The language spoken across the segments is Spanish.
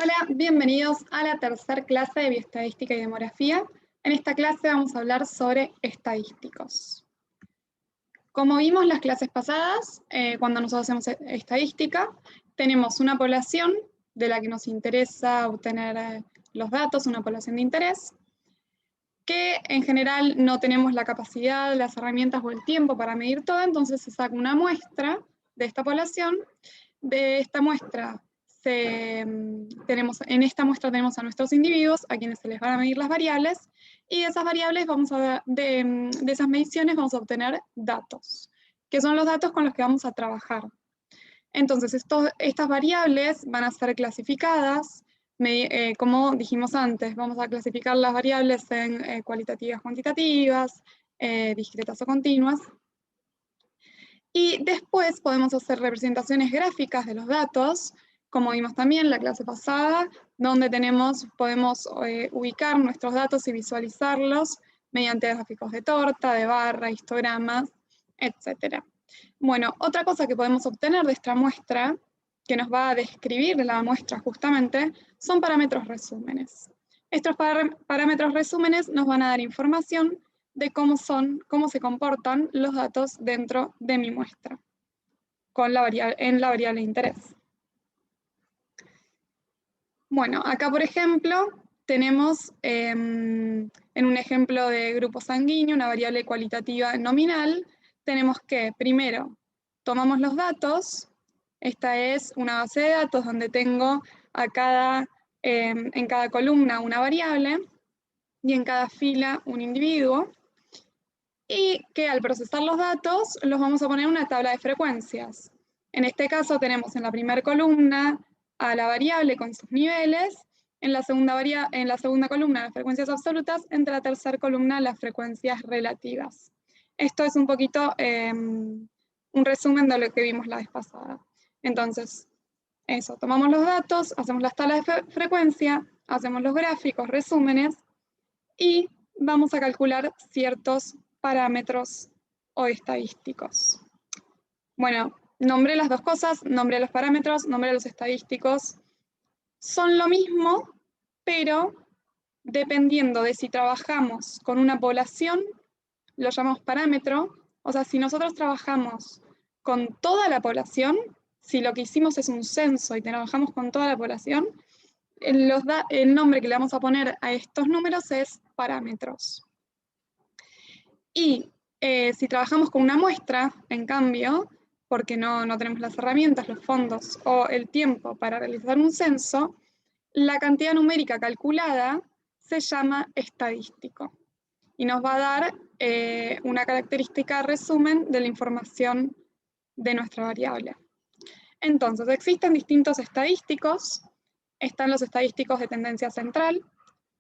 Hola, bienvenidos a la tercera clase de Bioestadística y Demografía. En esta clase vamos a hablar sobre estadísticos. Como vimos las clases pasadas, cuando nosotros hacemos estadística, tenemos una población de la que nos interesa obtener los datos, una población de interés, que en general no tenemos la capacidad, las herramientas o el tiempo para medir todo, entonces se saca una muestra de esta población. De esta muestra en esta muestra tenemos a nuestros individuos, a quienes se les van a medir las variables, y de esas variables de esas mediciones vamos a obtener datos, que son los datos con los que vamos a trabajar. Entonces, estas variables van a ser clasificadas, como dijimos antes, vamos a clasificar las variables en cualitativas, cuantitativas, discretas o continuas. Y después podemos hacer representaciones gráficas de los datos, como vimos también en la clase pasada, donde podemos ubicar nuestros datos y visualizarlos mediante gráficos de torta, de barra, histogramas, etc. Bueno, otra cosa que podemos obtener de esta muestra, que nos va a describir la muestra justamente, son parámetros resúmenes. Estos parámetros resúmenes nos van a dar información de cómo se comportan los datos dentro de mi muestra, en la variable de interés. Bueno, acá por ejemplo tenemos en un ejemplo de grupo sanguíneo, una variable cualitativa nominal, tenemos que primero tomamos los datos, esta es una base de datos donde tengo en cada columna una variable y en cada fila un individuo, y que al procesar los datos los vamos a poner en una tabla de frecuencias. En este caso tenemos en la primera columna a la variable con sus niveles, en la segunda columna las frecuencias absolutas, entre la tercera columna las frecuencias relativas. Esto es un poquito un resumen de lo que vimos la vez pasada. Entonces, eso, tomamos los datos, hacemos las tablas de frecuencia, hacemos los gráficos, resúmenes, y vamos a calcular ciertos parámetros o estadísticos. Bueno, nombré las dos cosas, nombré los parámetros, nombré los estadísticos. Son lo mismo, pero dependiendo de si trabajamos con una población, lo llamamos parámetro. O sea, si nosotros trabajamos con toda la población, si lo que hicimos es un censo y trabajamos con toda la población, el nombre que le vamos a poner a estos números es parámetros. Y si trabajamos con una muestra, en cambio, porque no tenemos las herramientas, los fondos o el tiempo para realizar un censo, la cantidad numérica calculada se llama estadístico y nos va a dar una característica resumen de la información de nuestra variable. Entonces, existen distintos estadísticos. Están los estadísticos de tendencia central,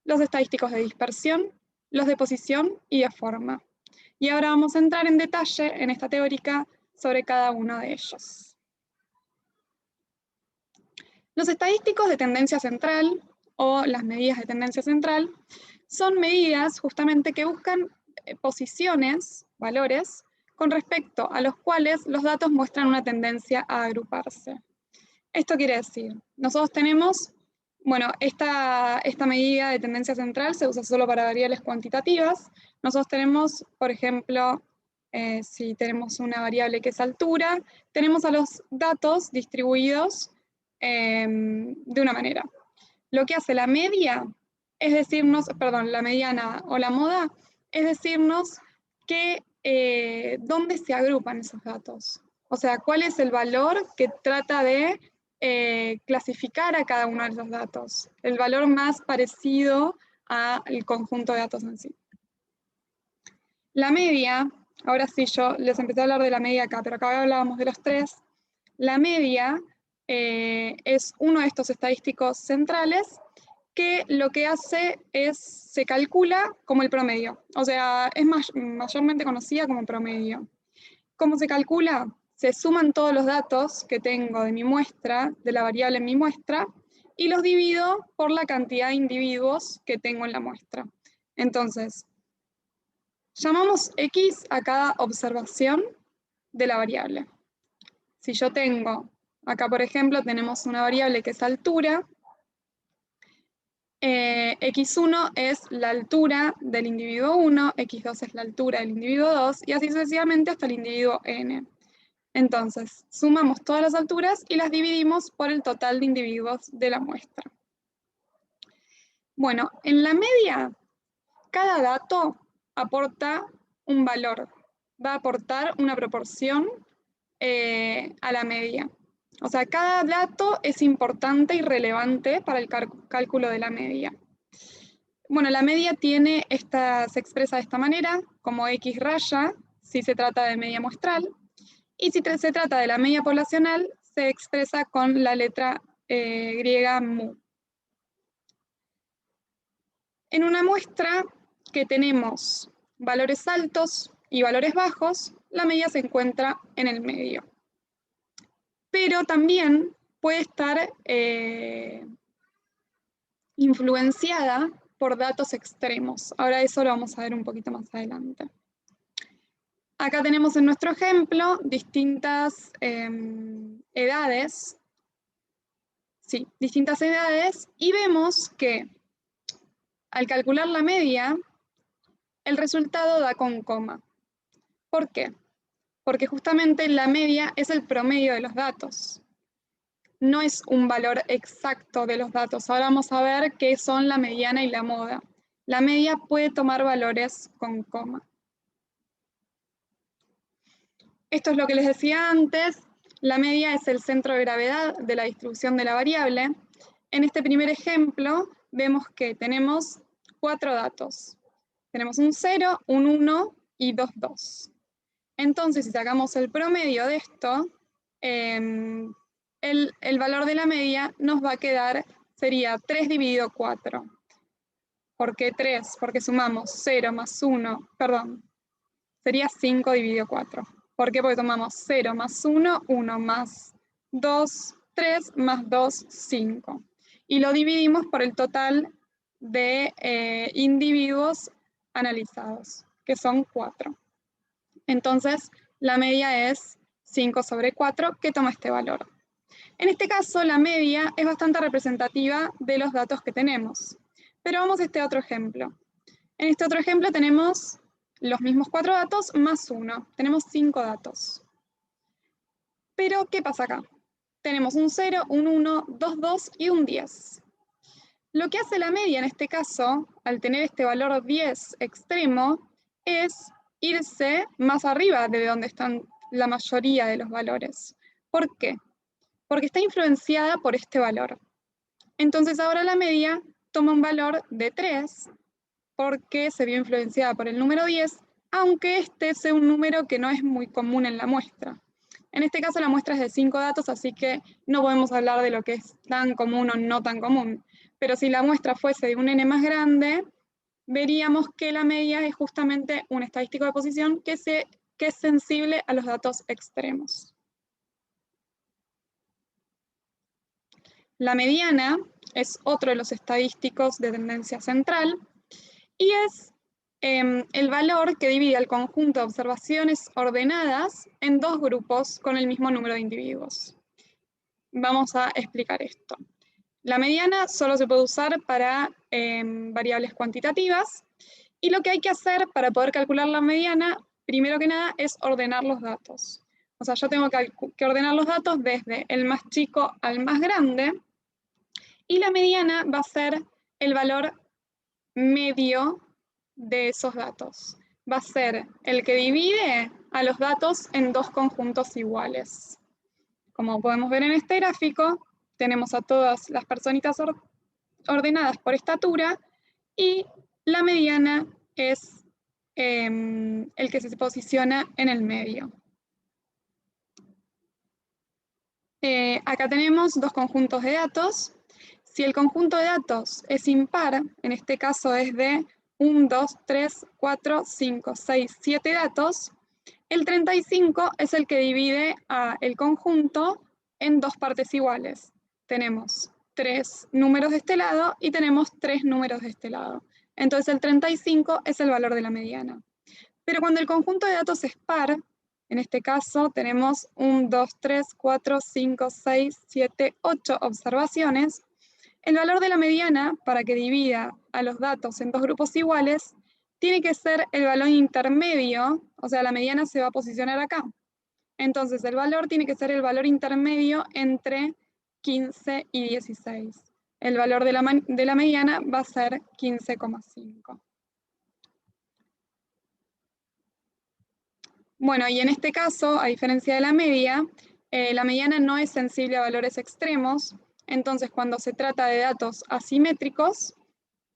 los estadísticos de dispersión, los de posición y de forma. Y ahora vamos a entrar en detalle en esta teórica sobre cada uno de ellos. Los estadísticos de tendencia central, o las medidas de tendencia central, son medidas justamente que buscan posiciones, valores, con respecto a los cuales los datos muestran una tendencia a agruparse. Esto quiere decir, nosotros tenemos, bueno, esta medida de tendencia central se usa solo para variables cuantitativas. Nosotros tenemos, por ejemplo, si tenemos una variable que es altura, tenemos a los datos distribuidos de una manera. Lo que hace la media es decirnos, perdón, la mediana o la moda, es decirnos que dónde se agrupan esos datos. O sea, cuál es el valor que trata de clasificar a cada uno de esos datos. El valor más parecido al conjunto de datos en sí. La media, ahora sí yo les empecé a hablar de la media acá, pero acá hablábamos de los tres. La media es uno de estos estadísticos centrales que lo que hace es, se calcula como el promedio. O sea, es mayormente conocida como promedio. ¿Cómo se calcula? Se suman todos los datos que tengo de mi muestra, de la variable en mi muestra, y los divido por la cantidad de individuos que tengo en la muestra. Entonces, llamamos X a cada observación de la variable. Si yo tengo, acá por ejemplo, tenemos una variable que es altura, X1 es la altura del individuo 1, X2 es la altura del individuo 2, y así sucesivamente hasta el individuo n. Entonces, sumamos todas las alturas y las dividimos por el total de individuos de la muestra. Bueno, en la media, cada dato aporta un valor, va a aportar una proporción a la media. O sea, cada dato es importante y relevante para el cálculo de la media. Bueno, la media se expresa de esta manera, como X raya, si se trata de media muestral, y si se trata de la media poblacional, se expresa con la letra griega mu. En una muestra que tenemos valores altos y valores bajos, la media se encuentra en el medio. Pero también puede estar influenciada por datos extremos. Ahora eso lo vamos a ver un poquito más adelante. Acá tenemos en nuestro ejemplo distintas edades. Sí, distintas edades, y vemos que al calcular la media, el resultado da con coma. ¿Por qué? Porque justamente la media es el promedio de los datos. No es un valor exacto de los datos. Ahora vamos a ver qué son la mediana y la moda. La media puede tomar valores con coma. Esto es lo que les decía antes. La media es el centro de gravedad de la distribución de la variable. En este primer ejemplo vemos que tenemos 4 datos. Tenemos un 0, un 1 y 2, 2. Entonces, si sacamos el promedio de esto, el valor de la media nos va a quedar, sería 3 dividido 4. ¿Por qué 3? Porque sumamos 0 más 1, perdón, sería 5 dividido 4. ¿Por qué? Porque tomamos 0 más 1, 1 más 2, 3 más 2, 5. Y lo dividimos por el total de individuos analizados, que son 4. Entonces, la media es 5 sobre 4, que toma este valor. En este caso, la media es bastante representativa de los datos que tenemos. Pero vamos a este otro ejemplo. En este otro ejemplo tenemos los mismos 4 datos más 1. Tenemos 5 datos. Pero, ¿qué pasa acá? Tenemos un 0, un 1, 2, 2 y un 10. Lo que hace la media en este caso, al tener este valor 10 extremo, es irse más arriba de donde están la mayoría de los valores. ¿Por qué? Porque está influenciada por este valor. Entonces ahora la media toma un valor de 3 porque se vio influenciada por el número 10, aunque este sea un número que no es muy común en la muestra. En este caso la muestra es de 5 datos, así que no podemos hablar de lo que es tan común o no tan común. Pero si la muestra fuese de un n más grande, veríamos que la media es justamente un estadístico de posición que es sensible a los datos extremos. La mediana es otro de los estadísticos de tendencia central y es el valor que divide al conjunto de observaciones ordenadas en 2 grupos con el mismo número de individuos. Vamos a explicar esto. La mediana solo se puede usar para variables cuantitativas, y lo que hay que hacer para poder calcular la mediana, primero que nada, es ordenar los datos. O sea, yo tengo que ordenar los datos desde el más chico al más grande, y la mediana va a ser el valor medio de esos datos. Va a ser el que divide a los datos en 2 conjuntos iguales. Como podemos ver en este gráfico, tenemos a todas las personitas ordenadas por estatura, y la mediana es el que se posiciona en el medio. Acá tenemos 2 conjuntos de datos. Si el conjunto de datos es impar, en este caso es de 1, 2, 3, 4, 5, 6, 7 datos, el 35 es el que divide el conjunto en 2 partes iguales. Tenemos 3 números de este lado y tenemos 3 números de este lado. Entonces el 35 es el valor de la mediana. Pero cuando el conjunto de datos es par, en este caso tenemos 1, 2, 3, 4, 5, 6, 7, 8 observaciones, El valor de la mediana, para que divida a los datos en dos grupos iguales, tiene que ser el valor intermedio, o sea, la mediana se va a posicionar acá. Entonces, el valor tiene que ser el valor intermedio entre 15 y 16. El valor de la mediana va a ser 15,5. Bueno, y en este caso, a diferencia de la mediana no es sensible a valores extremos, entonces cuando se trata de datos asimétricos,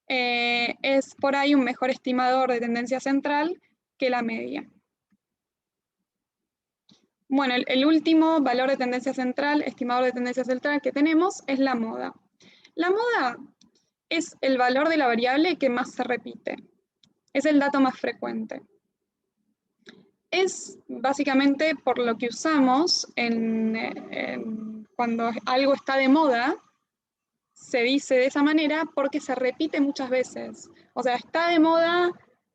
es por ahí un mejor estimador de tendencia central que la media. Bueno, el último valor de tendencia central, estimador de tendencia central que tenemos es la moda. La moda es el valor de la variable que más se repite. Es el dato más frecuente. Es básicamente por lo que usamos cuando algo está de moda, se dice de esa manera porque se repite muchas veces. O sea, está de moda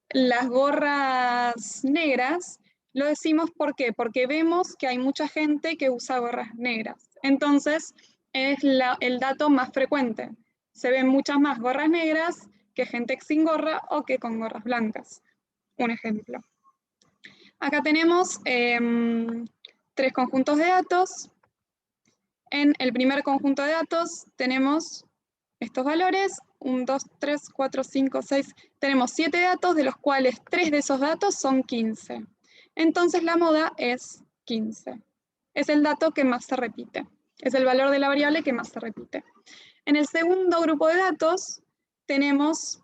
las gorras negras, lo decimos ¿por qué? Porque vemos que hay mucha gente que usa gorras negras. Entonces, es el dato más frecuente. Se ven muchas más gorras negras que gente sin gorra o que con gorras blancas. Un ejemplo. Acá tenemos 3 conjuntos de datos. En el primer conjunto de datos tenemos estos valores, 1, 2, 3, 4, 5, 6. Tenemos 7 datos, de los cuales 3 de esos datos son 15. Entonces la moda es 15. Es el dato que más se repite. Es el valor de la variable que más se repite. En el segundo grupo de datos tenemos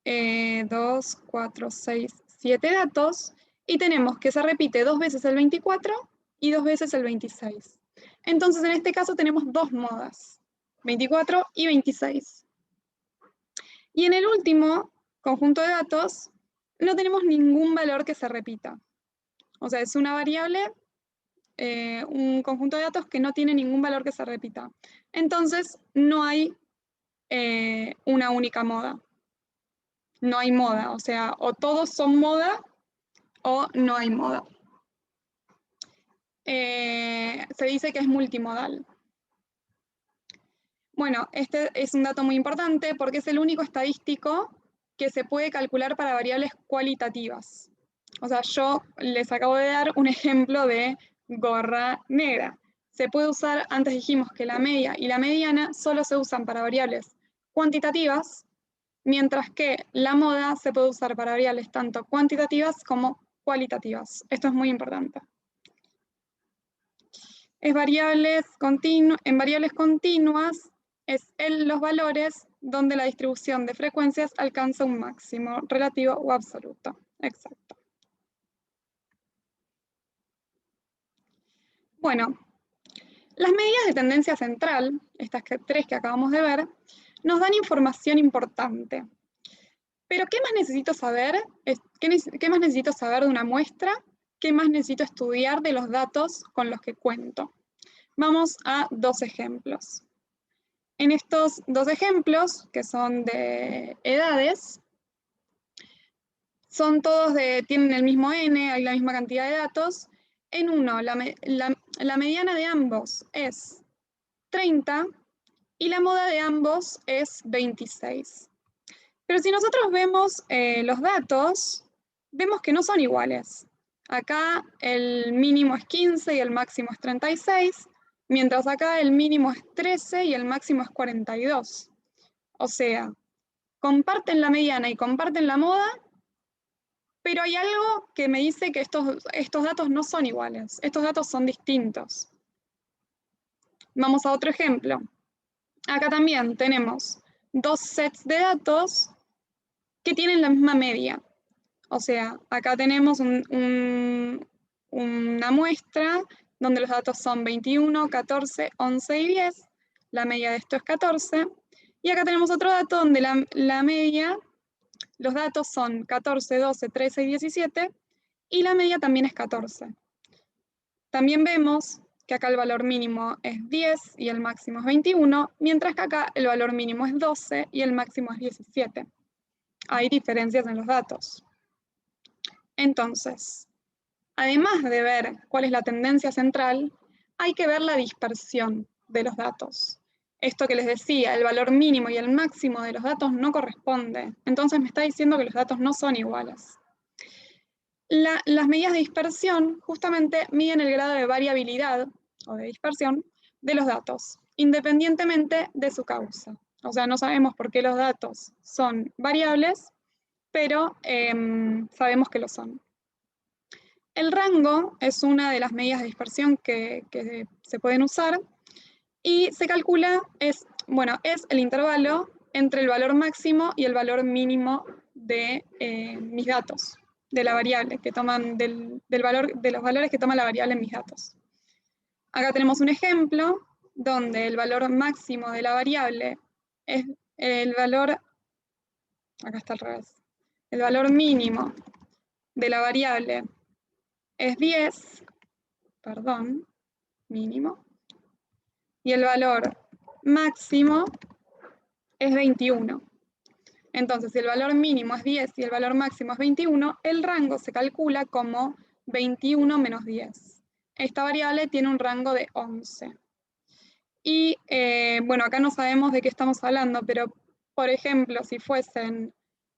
2, 4, 6, 7 datos y tenemos que se repite 2 veces el 24 y 2 veces el 26. Entonces en este caso tenemos 2 modas, 24 y 26. Y en el último conjunto de datos no tenemos ningún valor que se repita. O sea, es una variable, un conjunto de datos que no tiene ningún valor que se repita. Entonces no hay una única moda. No hay moda, o sea, o todos son moda o no hay moda. Se dice que es multimodal. Bueno, este es un dato muy importante porque es el único estadístico que se puede calcular para variables cualitativas. O sea, yo les acabo de dar un ejemplo de gorra negra. Se puede usar, antes dijimos que la media y la mediana solo se usan para variables cuantitativas, mientras que la moda se puede usar para variables tanto cuantitativas como cualitativas. Esto es muy importante. En variables continuas es los valores donde la distribución de frecuencias alcanza un máximo relativo o absoluto. Exacto. Bueno, las medidas de tendencia central, estas 3 que acabamos de ver, nos dan información importante. Pero ¿qué más necesito saber? ¿Qué más necesito saber de una muestra? ¿Qué más necesito estudiar de los datos con los que cuento? Vamos a 2 ejemplos. En estos 2 ejemplos, que son de edades, tienen el mismo n, hay la misma cantidad de datos. En uno, la mediana de ambos es 30 y la moda de ambos es 26. Pero si nosotros vemos los datos, vemos que no son iguales. Acá el mínimo es 15 y el máximo es 36, mientras acá el mínimo es 13 y el máximo es 42. O sea, comparten la mediana y comparten la moda, pero hay algo que me dice que estos datos no son iguales, estos datos son distintos. Vamos a otro ejemplo. Acá también tenemos 2 sets de datos que tienen la misma media. O sea, acá tenemos una muestra donde los datos son 21, 14, 11 y 10. La media de esto es 14. Y acá tenemos otro dato donde la media, los datos son 14, 12, 13 y 17. Y la media también es 14. También vemos que acá el valor mínimo es 10 y el máximo es 21, mientras que acá el valor mínimo es 12 y el máximo es 17. Hay diferencias en los datos. Entonces, además de ver cuál es la tendencia central, hay que ver la dispersión de los datos. esto que les decía, el valor mínimo y el máximo de los datos no corresponde. Entonces me está diciendo que los datos no son iguales. Las medidas de dispersión justamente miden el grado de variabilidad o de dispersión de los datos, independientemente de su causa. O sea, no sabemos por qué los datos son variables, pero sabemos que lo son. El rango es una de las medidas de dispersión que se pueden usar y se calcula, es el intervalo entre el valor máximo y el valor mínimo de mis datos, de la variable que toman, de los valores que toma la variable en mis datos. Acá tenemos un ejemplo donde el valor máximo de la variable es el valor, acá está al revés, el valor mínimo de la variable es 10, perdón, mínimo, y el valor máximo es 21. Entonces, si el valor mínimo es 10 y el valor máximo es 21, el rango se calcula como 21 menos 10. Esta variable tiene un rango de 11. Y bueno, acá no sabemos de qué estamos hablando, pero por ejemplo, si fuesen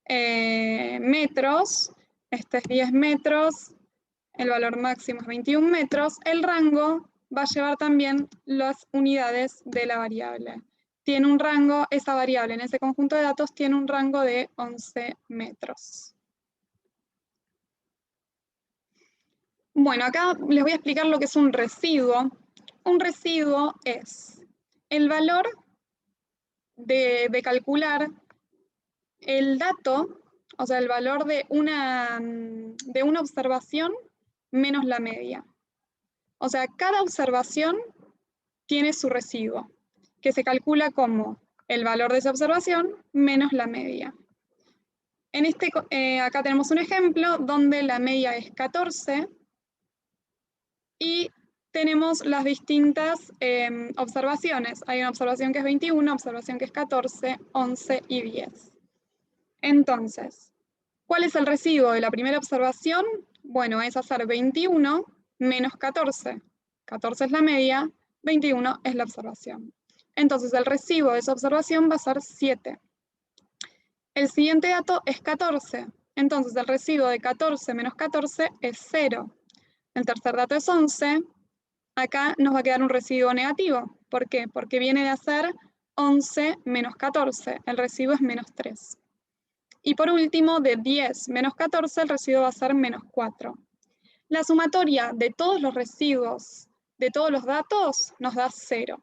metros, este es 10 metros, el valor máximo es 21 metros, el rango va a llevar también las unidades de la variable. Tiene un rango, esa variable en ese conjunto de datos tiene un rango de 11 metros. Bueno, acá les voy a explicar lo que es un residuo. Un residuo es el valor de calcular el dato, o sea, el valor de una observación menos la media. O sea, cada observación tiene su residuo, que se calcula como el valor de esa observación menos la media. Acá tenemos un ejemplo donde la media es 14 y tenemos las distintas observaciones. Hay una observación que es 21, una observación que es 14, 11 y 10. Entonces, ¿cuál es el residuo de la primera observación? Bueno, es hacer 21 menos 14. 14 es la media, 21 es la observación. Entonces, el residuo de esa observación va a ser 7. El siguiente dato es 14. Entonces, el residuo de 14 menos 14 es 0. El tercer dato es 11. Acá nos va a quedar un residuo negativo. ¿Por qué? Porque viene de hacer 11 menos 14. El residuo es menos 3. Y por último, de 10 menos 14, el residuo va a ser menos 4. La sumatoria de todos los residuos de todos los datos nos da 0.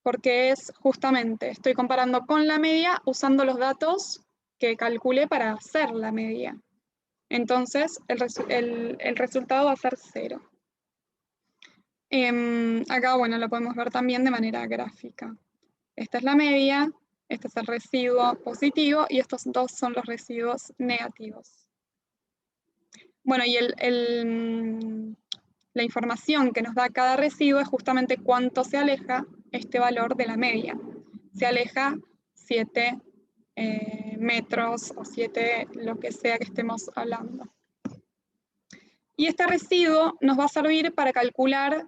Porque es justamente, estoy comparando con la media usando los datos que calculé para hacer la media. Entonces, el resultado va a ser 0. Acá, bueno, lo podemos ver también de manera gráfica. Esta es la media, este es el residuo positivo y estos dos son los residuos negativos. Bueno, y la información que nos da cada residuo es justamente cuánto se aleja este valor de la media. Se aleja 7 metros o 7, lo que sea que estemos hablando. Y este residuo nos va a servir para calcular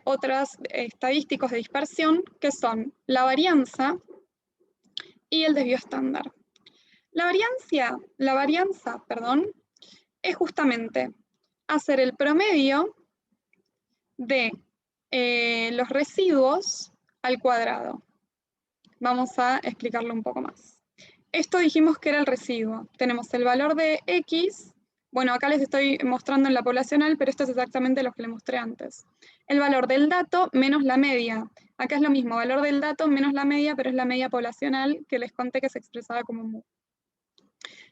otros estadísticos de dispersión, que son la varianza y el desvío estándar. La varianza, es justamente hacer el promedio de los residuos al cuadrado. Vamos a explicarlo un poco más. Esto dijimos que era el residuo. Tenemos el valor de X. Bueno, acá les estoy mostrando en la poblacional, pero esto es exactamente lo que les mostré antes. El valor del dato menos la media. Acá es lo mismo, valor del dato menos la media, pero es la media poblacional que les conté que se expresaba como mu.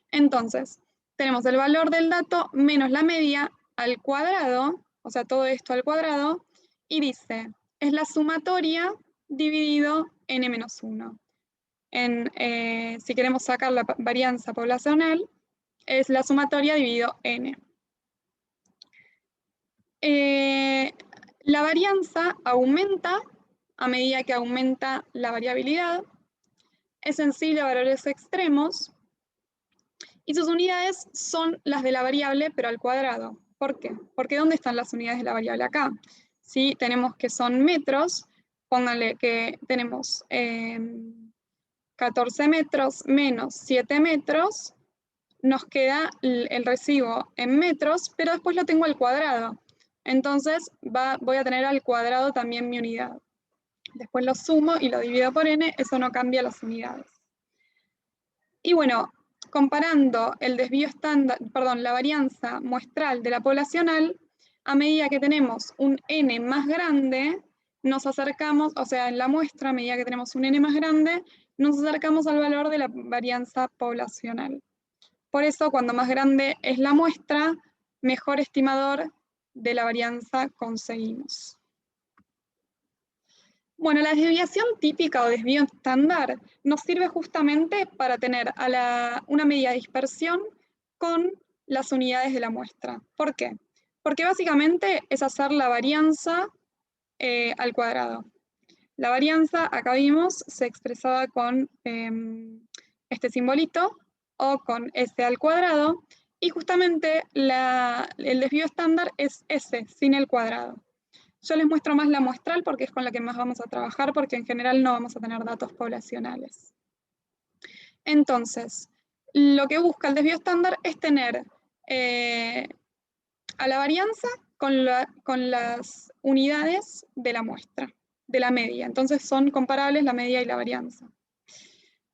Entonces, tenemos el valor del dato menos la media al cuadrado, o sea, todo esto al cuadrado, y dice, es la sumatoria dividido n-1. Si queremos sacar la varianza poblacional, es la sumatoria dividido n. La varianza aumenta a medida que aumenta la variabilidad, es sensible a valores extremos, y sus unidades son las de la variable, pero al cuadrado. ¿Por qué? Porque ¿dónde están las unidades de la variable? Acá. Si tenemos que son metros, pónganle que tenemos 14 metros menos 7 metros, nos queda el residuo en metros, pero después lo tengo al cuadrado. Entonces voy a tener al cuadrado también mi unidad. Después lo sumo y lo divido por n, eso no cambia las unidades. Y bueno, comparando el desvío estándar, perdón, la varianza muestral de la poblacional, a medida que tenemos un n más grande, nos acercamos, o sea, en la muestra, a medida que tenemos un n más grande, nos acercamos al valor de la varianza poblacional. Por eso, cuando más grande es la muestra, mejor estimador de la varianza conseguimos. Bueno, la desviación típica o desvío estándar nos sirve justamente para tener una medida de dispersión con las unidades de la muestra. ¿Por qué? Porque básicamente es hacer la varianza al cuadrado. La varianza, acá vimos, se expresaba con este simbolito o con s al cuadrado, y justamente el desvío estándar es s, sin el cuadrado. Yo les muestro más la muestral porque es con la que más vamos a trabajar, porque en general no vamos a tener datos poblacionales. Entonces, lo que busca el desvío estándar es tener a la varianza con las unidades de la muestra, de la media. Entonces son comparables la media y la varianza.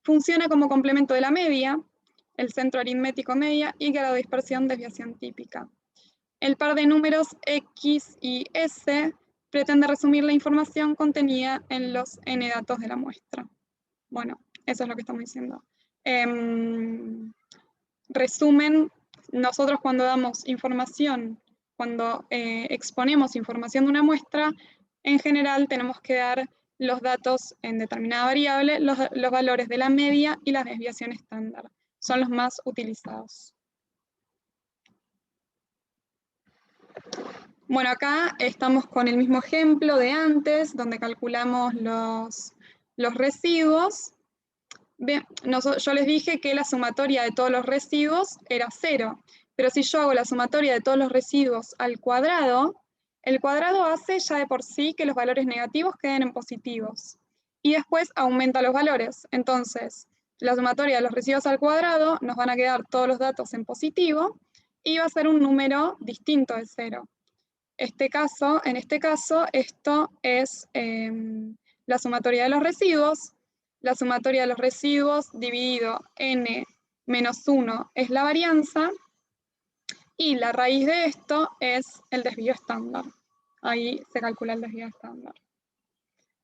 Funciona como complemento de la media, el centro aritmético media y grado de dispersión desviación típica. El par de números X y S pretende resumir la información contenida en los n datos de la muestra. Bueno, eso es lo que estamos diciendo. Resumen, nosotros cuando damos información, cuando exponemos información de una muestra, en general tenemos que dar los datos en determinada variable, los valores de la media y la desviación estándar. Son los más utilizados. Bueno, acá estamos con el mismo ejemplo de antes, donde calculamos los residuos. Yo les dije que la sumatoria de todos los residuos era 0, pero si yo hago la sumatoria de todos los residuos al cuadrado, el cuadrado hace ya de por sí que los valores negativos queden en positivos. Y después aumenta los valores. Entonces, la sumatoria de los residuos al cuadrado nos van a quedar todos los datos en positivo y va a ser un número distinto de 0. En este caso, esto es la sumatoria de los residuos. La sumatoria de los residuos dividido n menos 1 es la varianza, y la raíz de esto es el desvío estándar. Ahí se calcula el desvío estándar.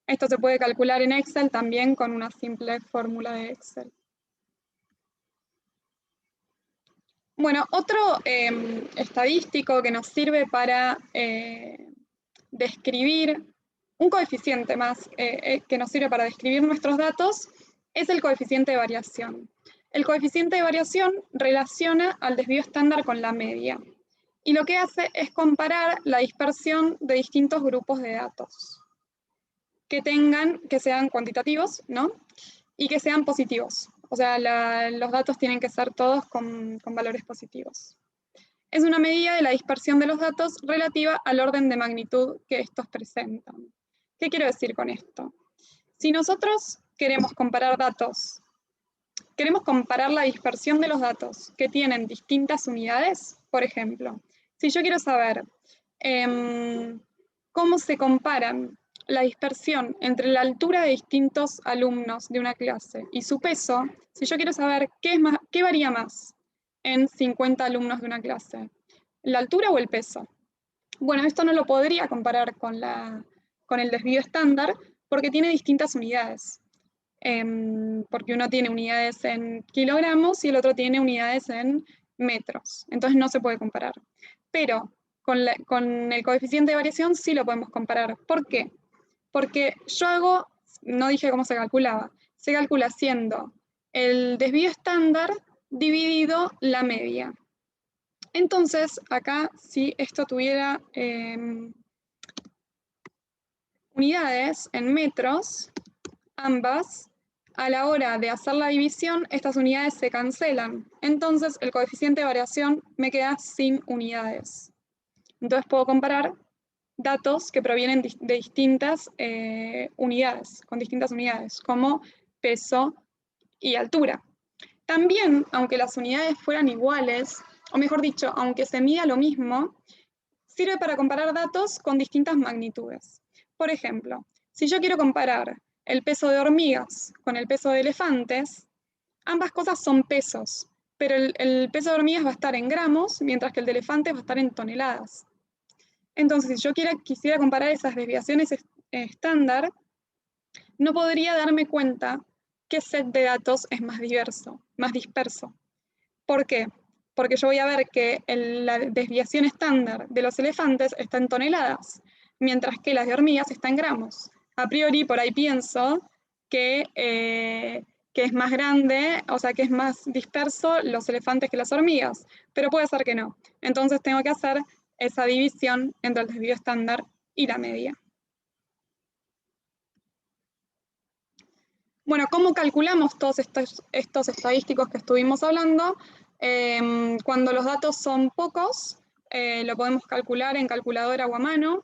Esto se puede calcular en Excel también con una simple fórmula de Excel. Bueno, otro estadístico que nos sirve para describir un coeficiente más que nos sirve para describir nuestros datos es el coeficiente de variación. El coeficiente de variación relaciona al desvío estándar con la media, y lo que hace es comparar la dispersión de distintos grupos de datos que sean cuantitativos, ¿no? Y que sean positivos. O sea, los datos tienen que ser todos con valores positivos. Es una medida de la dispersión de los datos relativa al orden de magnitud que estos presentan. ¿Qué quiero decir con esto? Si nosotros queremos comparar datos, queremos comparar la dispersión de los datos que tienen distintas unidades, por ejemplo, si yo quiero saber cómo se comparan la dispersión entre la altura de distintos alumnos de una clase y su peso, si yo quiero saber qué varía más en 50 alumnos de una clase, ¿la altura o el peso? Bueno, esto no lo podría comparar con el desvío estándar porque tiene distintas unidades. Porque uno tiene unidades en kilogramos y el otro tiene unidades en metros. Entonces no se puede comparar. Pero con el coeficiente de variación sí lo podemos comparar. ¿Por qué? Porque no dije cómo se calculaba, se calcula haciendo el desvío estándar dividido la media. Entonces, acá, si esto tuviera unidades en metros, ambas, a la hora de hacer la división, estas unidades se cancelan. Entonces, el coeficiente de variación me queda sin unidades. Entonces puedo comparar datos que provienen de distintas unidades, con distintas unidades, como peso y altura. También, aunque las unidades fueran iguales, o mejor dicho, aunque se mida lo mismo, sirve para comparar datos con distintas magnitudes. Por ejemplo, si yo quiero comparar el peso de hormigas con el peso de elefantes, ambas cosas son pesos, pero el peso de hormigas va a estar en gramos, mientras que el de elefantes va a estar en toneladas. Entonces, si yo quisiera comparar esas desviaciones estándar, no podría darme cuenta qué set de datos es más diverso, más disperso. ¿Por qué? Porque yo voy a ver que la desviación estándar de los elefantes está en toneladas, mientras que las de hormigas está en gramos. A priori, por ahí pienso que es más grande, o sea, que es más disperso los elefantes que las hormigas, pero puede ser que no. Entonces tengo que hacer esa división entre el desvío estándar y la media. Bueno, ¿cómo calculamos todos estos estadísticos que estuvimos hablando? Cuando los datos son pocos, lo podemos calcular en calculadora o a mano.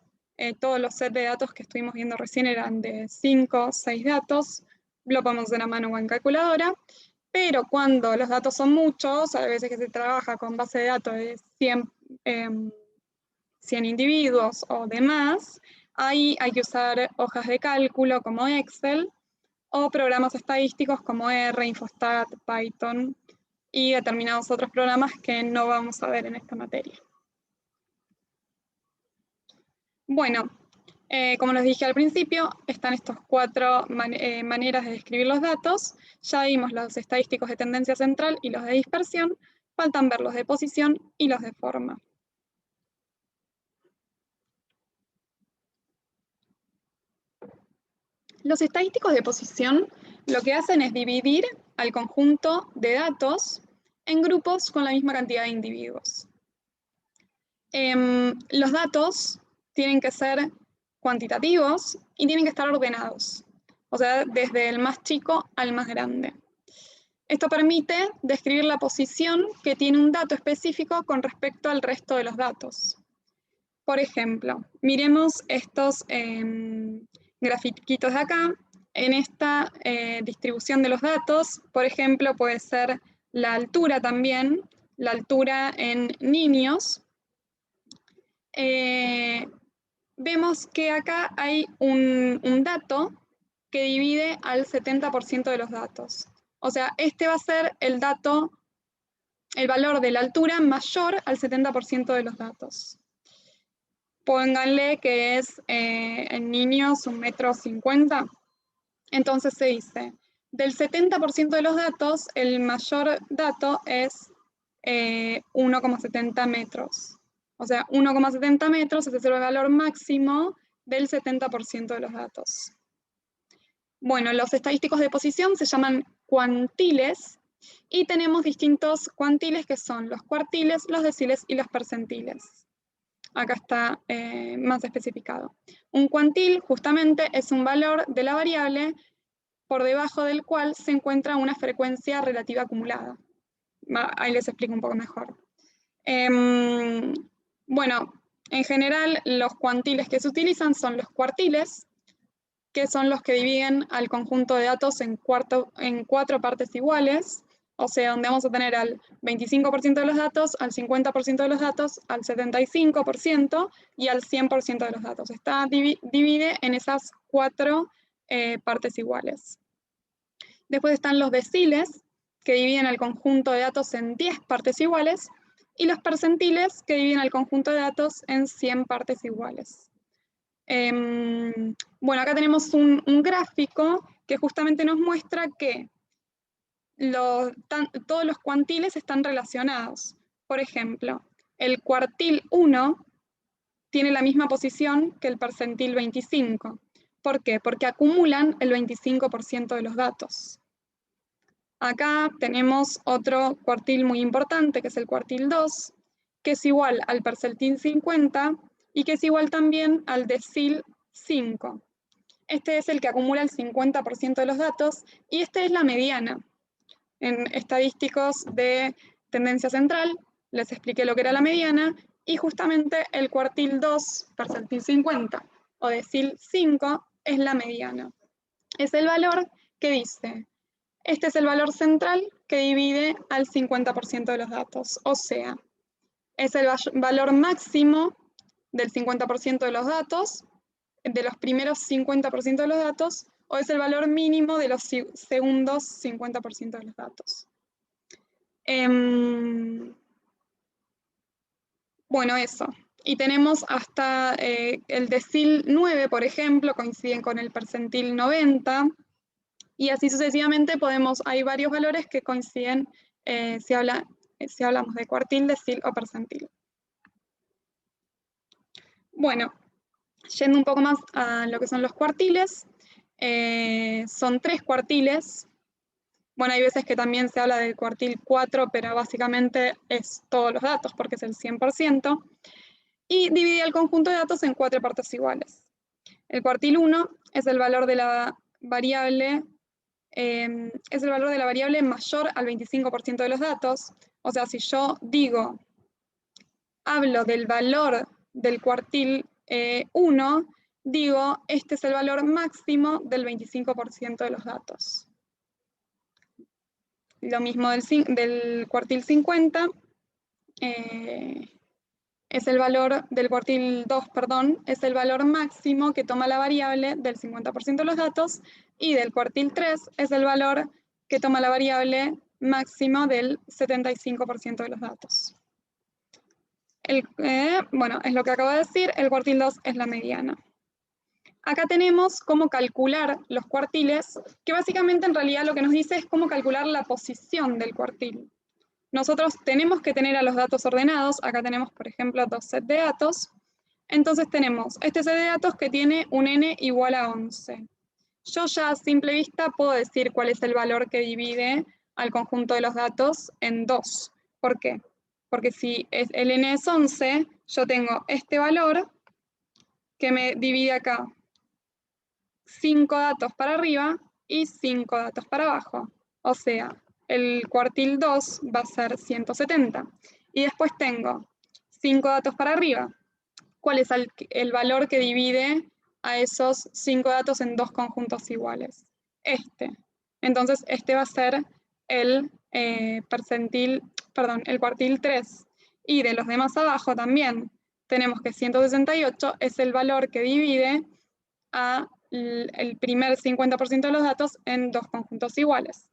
Todos los sets de datos que estuvimos viendo recién eran de 5 o 6 datos, lo podemos hacer a mano o en calculadora. Pero cuando los datos son muchos, a veces que se trabaja con base de datos de 100 individuos o demás, ahí hay que usar hojas de cálculo como Excel, o programas estadísticos como R, Infostat, Python y determinados otros programas que no vamos a ver en esta materia. Bueno, como les dije al principio, están estas 4 maneras de describir los datos. Ya vimos los estadísticos de tendencia central y los de dispersión. Faltan ver los de posición y los de forma. Los estadísticos de posición lo que hacen es dividir al conjunto de datos en grupos con la misma cantidad de individuos. Los datos tienen que ser cuantitativos y tienen que estar ordenados, o sea, desde el más chico al más grande. Esto permite describir la posición que tiene un dato específico con respecto al resto de los datos. Por ejemplo, miremos estos grafiquitos de acá. En esta distribución de los datos, por ejemplo, puede ser la altura también, la altura en niños. Vemos que acá hay un dato que divide al 70% de los datos. O sea, este va a ser el valor de la altura mayor al 70% de los datos. Pónganle que es en niños 1,50 m. Entonces se dice, del 70% de los datos, el mayor dato es 1,70 metros. O sea, 1,70 metros es el valor máximo del 70% de los datos. Bueno, los estadísticos de posición se llaman cuantiles y tenemos distintos cuantiles que son los cuartiles, los deciles y los percentiles. Acá está más especificado. Un cuantil justamente es un valor de la variable por debajo del cual se encuentra una frecuencia relativa acumulada. Ahí les explico un poco mejor. Bueno, en general los cuantiles que se utilizan son los cuartiles, que son los que dividen al conjunto de datos en 4 partes iguales, o sea, donde vamos a tener al 25% de los datos, al 50% de los datos, al 75% y al 100% de los datos. Divide en esas 4 partes iguales. Después están los deciles, que dividen al conjunto de datos en 10 partes iguales, y los percentiles, que dividen al conjunto de datos en 100 partes iguales. Bueno, acá tenemos un gráfico que justamente nos muestra que todos los cuantiles están relacionados. Por ejemplo, el cuartil 1 tiene la misma posición que el percentil 25. ¿Por qué? Porque acumulan el 25% de los datos. Acá tenemos otro cuartil muy importante, que es el cuartil 2, que es igual al percentil 50 y que es igual también al decil 5. Este es el que acumula el 50% de los datos y esta es la mediana. En estadísticos de tendencia central les expliqué lo que era la mediana y justamente el cuartil 2, percentil 50, o decil 5, es la mediana. Es el valor que dice, este es el valor central que divide al 50% de los datos, o sea, es el valor máximo del 50% de los datos, de los primeros 50% de los datos, o es el valor mínimo de los segundos 50% de los datos. Bueno, eso. Y tenemos hasta el decil 9, por ejemplo, coinciden con el percentil 90, y así sucesivamente hay varios valores que coinciden si hablamos de cuartil, decil o percentil. Bueno, yendo un poco más a lo que son los cuartiles, son 3 cuartiles. Bueno, hay veces que también se habla del cuartil 4, pero básicamente es todos los datos porque es el 100%. Y divide el conjunto de datos en 4 partes iguales. El cuartil 1 es el valor de la variable, mayor al 25% de los datos. O sea, si yo hablo del valor del cuartil 1, digo, este es el valor máximo del 25% de los datos. Lo mismo del cuartil 50, es el valor del cuartil 2, perdón, es el valor máximo que toma la variable del 50% de los datos, y del cuartil 3 es el valor que toma la variable máximo del 75% de los datos. Bueno, es lo que acabo de decir, el cuartil 2 es la mediana. Acá tenemos cómo calcular los cuartiles, que básicamente en realidad lo que nos dice es cómo calcular la posición del cuartil. Nosotros tenemos que tener a los datos ordenados. Acá tenemos, por ejemplo, 2 sets de datos. Entonces tenemos este set de datos que tiene un n igual a 11. Yo ya a simple vista puedo decir cuál es el valor que divide al conjunto de los datos en 2. ¿Por qué? Porque si el n es 11, yo tengo este valor que me divide acá 5 datos para arriba y 5 datos para abajo. O sea, el cuartil 2 va a ser 170. Y después tengo 5 datos para arriba. ¿Cuál es el valor que divide a esos 5 datos en 2 conjuntos iguales? Este. Entonces, este va a ser el cuartil 3. Y de los demás abajo también tenemos que 168 es el valor que divide el primer 50% de los datos en 2 conjuntos iguales.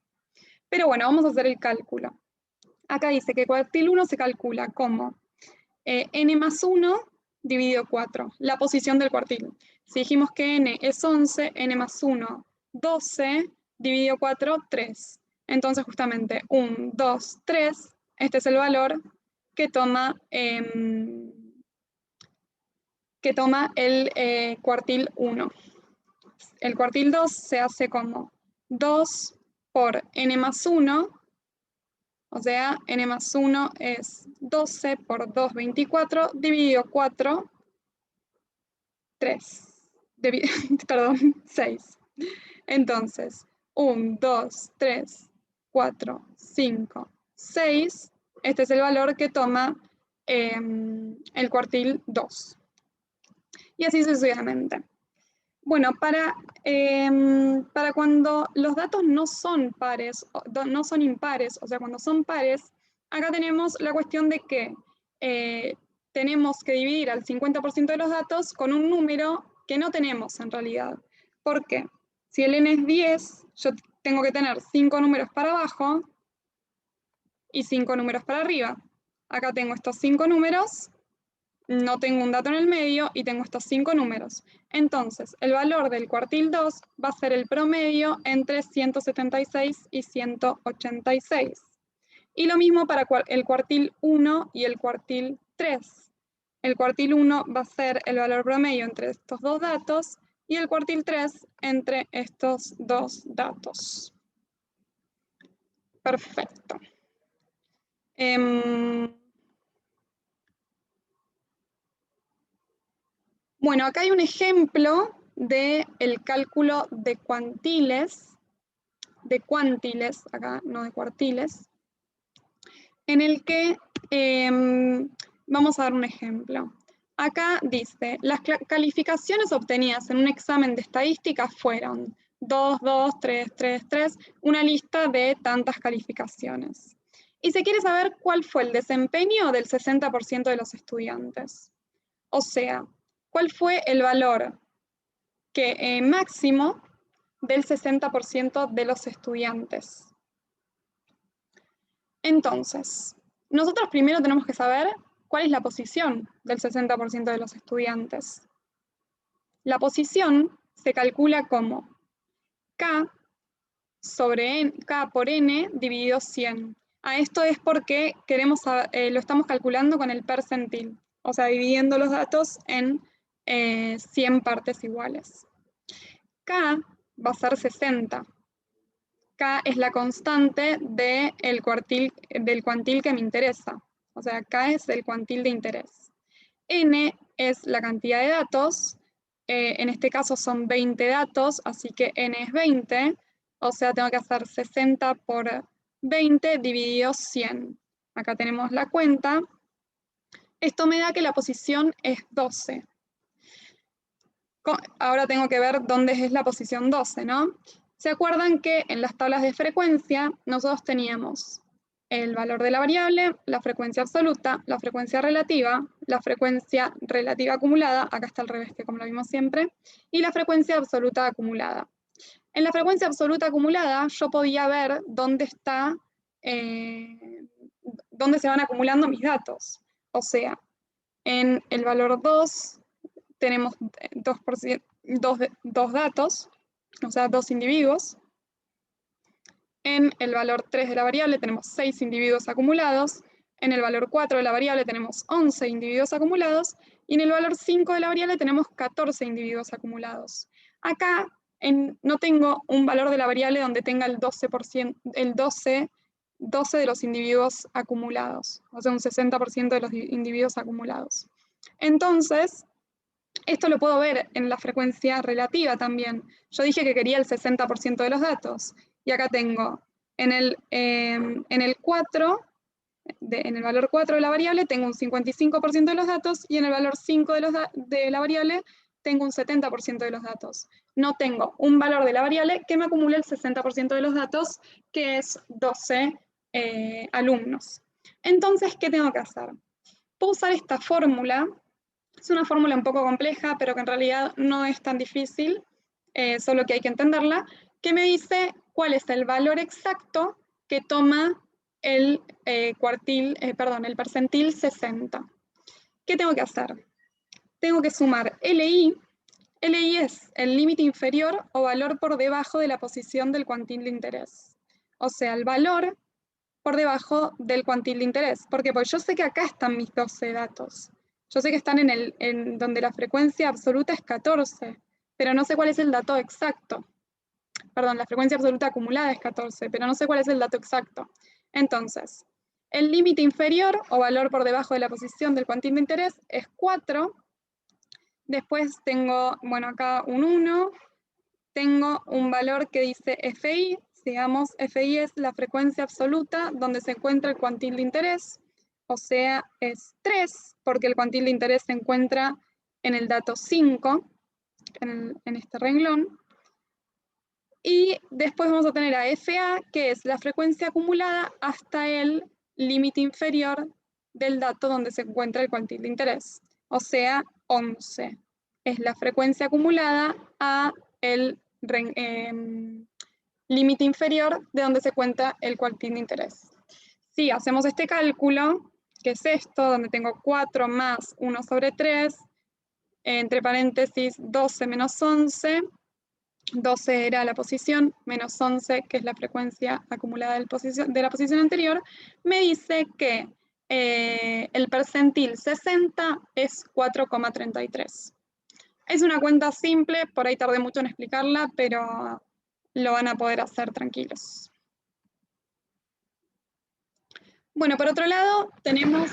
Pero bueno, vamos a hacer el cálculo. Acá dice que cuartil 1 se calcula como n más 1 dividido 4, la posición del cuartil. Si dijimos que n es 11, n más 1, 12, dividido 4, 3. Entonces justamente 1, 2, 3, este es el valor que toma el cuartil 1. El cuartil 2 se hace como 2 por n más 1, o sea, n más 1 es 12 por 2, 24, dividido 4, 3, perdón, 6. Entonces, 1, 2, 3, 4, 5, 6. Este es el valor que toma el cuartil 2. Y así sucesivamente. Bueno, para cuando los datos no son pares, no son impares, o sea, cuando son pares, acá tenemos la cuestión de que tenemos que dividir al 50% de los datos con un número que no tenemos en realidad. ¿Por qué? Si el n es 10, yo tengo que tener 5 números para abajo y 5 números para arriba. Acá tengo estos 5 números, no tengo un dato en el medio y tengo estos 5 números. Entonces, el valor del cuartil 2 va a ser el promedio entre 176 y 186. Y lo mismo para el cuartil 1 y el cuartil 3. El cuartil 1 va a ser el valor promedio entre estos dos datos y el cuartil 3 entre estos dos datos. Perfecto. Bueno, acá hay un ejemplo del cálculo de cuantiles, acá no de cuartiles, en el que Vamos a dar un ejemplo. Acá dice, las calificaciones obtenidas en un examen de estadística fueron 2, 2, 3, 3, 3, una lista de tantas calificaciones. Y se quiere saber cuál fue el desempeño del 60% de los estudiantes. O sea, cuál fue el valor máximo del 60% de los estudiantes. Entonces, nosotros primero tenemos que saber cuál es la posición del 60% de los estudiantes. La posición se calcula como K sobre N, K por N dividido 100. Esto es porque lo estamos calculando con el percentil, o sea, dividiendo los datos en 100 partes iguales. K va a ser 60. K es la constante del cuantil que me interesa. O sea, K es el cuantil de interés. N es la cantidad de datos. En este caso son 20 datos, así que N es 20. O sea, tengo que hacer 60 por 20 dividido 100. Acá tenemos la cuenta. Esto me da que la posición es 12. Ahora tengo que ver dónde es la posición 12, ¿no? ¿Se acuerdan que en las tablas de frecuencia nosotros teníamos el valor de la variable, la frecuencia absoluta, la frecuencia relativa acumulada, acá está al revés que como lo vimos siempre, y la frecuencia absoluta acumulada? En la frecuencia absoluta acumulada yo podía ver dónde se van acumulando mis datos. O sea, en el valor 2 tenemos 2 datos, o sea, 2 individuos. En el valor 3 de la variable tenemos 6 individuos acumulados. En el valor 4 de la variable tenemos 11 individuos acumulados. Y en el valor 5 de la variable tenemos 14 individuos acumulados. Acá no tengo un valor de la variable donde tenga el 12 de los individuos acumulados, o sea, un 60% de los individuos acumulados. Entonces, esto lo puedo ver en la frecuencia relativa también. Yo dije que quería el 60% de los datos. Y acá tengo, en el valor 4 de la variable tengo un 55% de los datos, y en el valor 5 de la variable tengo un 70% de los datos. No tengo un valor de la variable que me acumule el 60% de los datos, que es 12 alumnos. Entonces, ¿qué tengo que hacer? Puedo usar esta fórmula. Es una fórmula un poco compleja, pero que en realidad no es tan difícil, solo que hay que entenderla, que me dice cuál es el valor exacto que toma el percentil 60. ¿Qué tengo que hacer? Tengo que sumar LI. LI es el límite inferior o valor por debajo de la posición del cuantil de interés. O sea, el valor por debajo del cuantil de interés. ¿Por qué? Porque yo sé que acá están mis 12 datos. Yo sé que están en donde la frecuencia absoluta es 14, pero no sé cuál es el dato exacto. Perdón, la frecuencia absoluta acumulada es 14, pero no sé cuál es el dato exacto. Entonces, el límite inferior o valor por debajo de la posición del cuantil de interés es 4. Después tengo, bueno, acá un 1. Tengo un valor que dice FI. Digamos, FI es la frecuencia absoluta donde se encuentra el cuantil de interés, o sea, es 3, porque el cuantil de interés se encuentra en el dato 5, en este renglón. Y después vamos a tener a FA, que es la frecuencia acumulada hasta el límite inferior del dato donde se encuentra el cuantil de interés, o sea, 11. Es la frecuencia acumulada a el límite inferior de donde se cuenta el cuantil de interés. Si hacemos este cálculo, que es esto, donde tengo 4 más 1 sobre 3, entre paréntesis 12 menos 11, 12 era la posición, menos 11, que es la frecuencia acumulada de la posición anterior, me dice que el percentil 60 es 4,33. Es una cuenta simple, por ahí tardé mucho en explicarla, pero lo van a poder hacer tranquilos. Bueno, por otro lado, tenemos,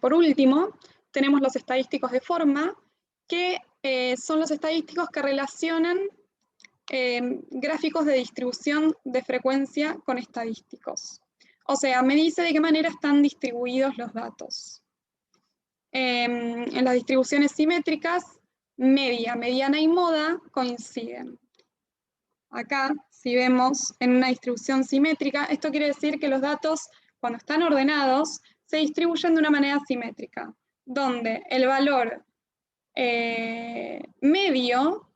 por último, tenemos los estadísticos de forma, que son los estadísticos que relacionan gráficos de distribución de frecuencia con estadísticos. O sea, me dice de qué manera están distribuidos los datos. En las distribuciones simétricas, media, mediana y moda coinciden. Acá, si vemos en una distribución simétrica, esto quiere decir que los datos, cuando están ordenados, se distribuyen de una manera simétrica, donde el valor medio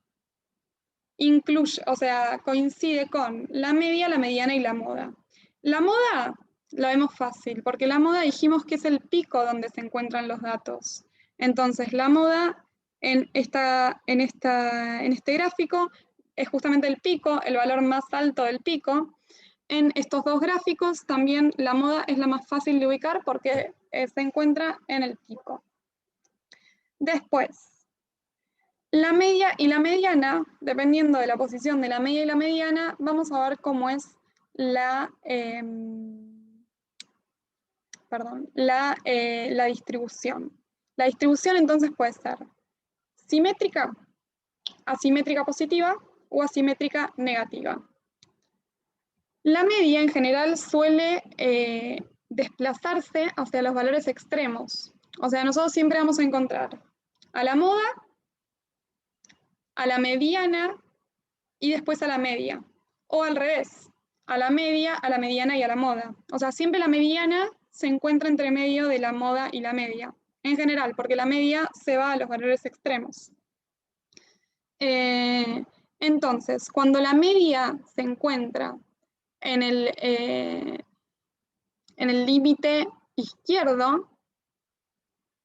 incluye, o sea, coincide con la media, la mediana y la moda. La moda la vemos fácil, porque la moda dijimos que es el pico donde se encuentran los datos. Entonces, la moda en este gráfico es justamente el pico, el valor más alto del pico. En estos dos gráficos también la moda es la más fácil de ubicar porque se encuentra en el pico. Después, la media y la mediana, dependiendo de la posición de la media y la mediana, vamos a ver cómo es la distribución. La distribución entonces puede ser simétrica, asimétrica positiva o asimétrica negativa. La media en general suele desplazarse hacia los valores extremos. O sea, nosotros siempre vamos a encontrar a la moda, a la mediana y después a la media. O al revés, a la media, a la mediana y a la moda. O sea, siempre la mediana se encuentra entre medio de la moda y la media. En general, porque la media se va a los valores extremos. Entonces, cuando la media se encuentra en el límite izquierdo,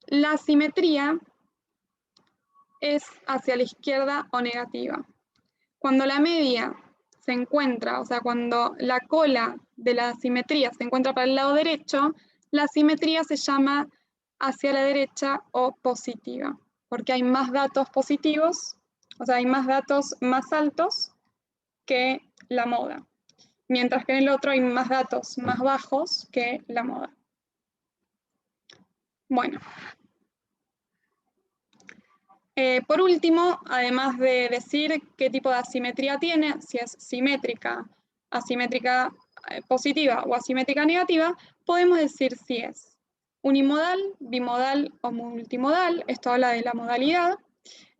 la simetría es hacia la izquierda o negativa. Cuando la media se encuentra, o sea, cuando la cola de la simetría se encuentra para el lado derecho, la simetría se llama hacia la derecha o positiva, porque hay más datos positivos, o sea, hay más datos más altos que la moda, mientras que en el otro hay más datos más bajos que la moda. Bueno. Por último, además de decir qué tipo de asimetría tiene, si es simétrica, asimétrica positiva o asimétrica negativa, podemos decir si es unimodal, bimodal o multimodal. Esto habla de la modalidad.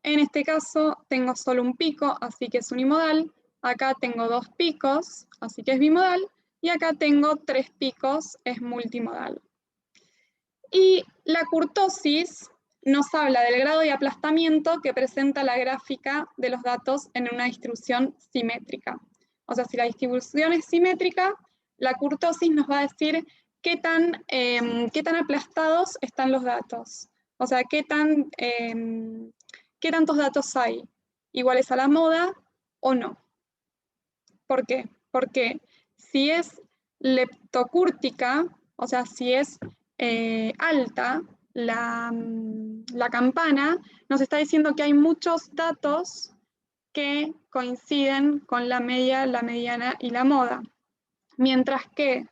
En este caso tengo solo un pico, así que es unimodal. Acá tengo 2 picos, así que es bimodal. Y acá tengo 3 picos, es multimodal. Y la kurtosis nos habla del grado de aplastamiento que presenta la gráfica de los datos en una distribución simétrica. O sea, si la distribución es simétrica, la kurtosis nos va a decir qué tan aplastados están los datos. O sea, qué tantos datos hay, iguales a la moda o no. ¿Por qué? Porque si es leptocúrtica, o sea, si es alta, la campana nos está diciendo que hay muchos datos que coinciden con la media, la mediana y la moda. Mientras que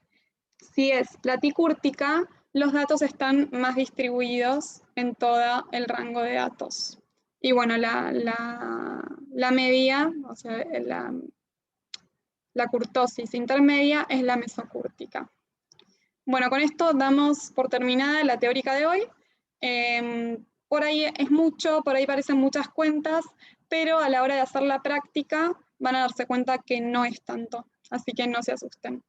si es platicúrtica, los datos están más distribuidos en todo el rango de datos. Y bueno, la media, o sea, la kurtosis intermedia es la mesocúrtica. Bueno, con esto damos por terminada la teórica de hoy. Por ahí es mucho, por ahí parecen muchas cuentas, pero a la hora de hacer la práctica van a darse cuenta que no es tanto, así que no se asusten.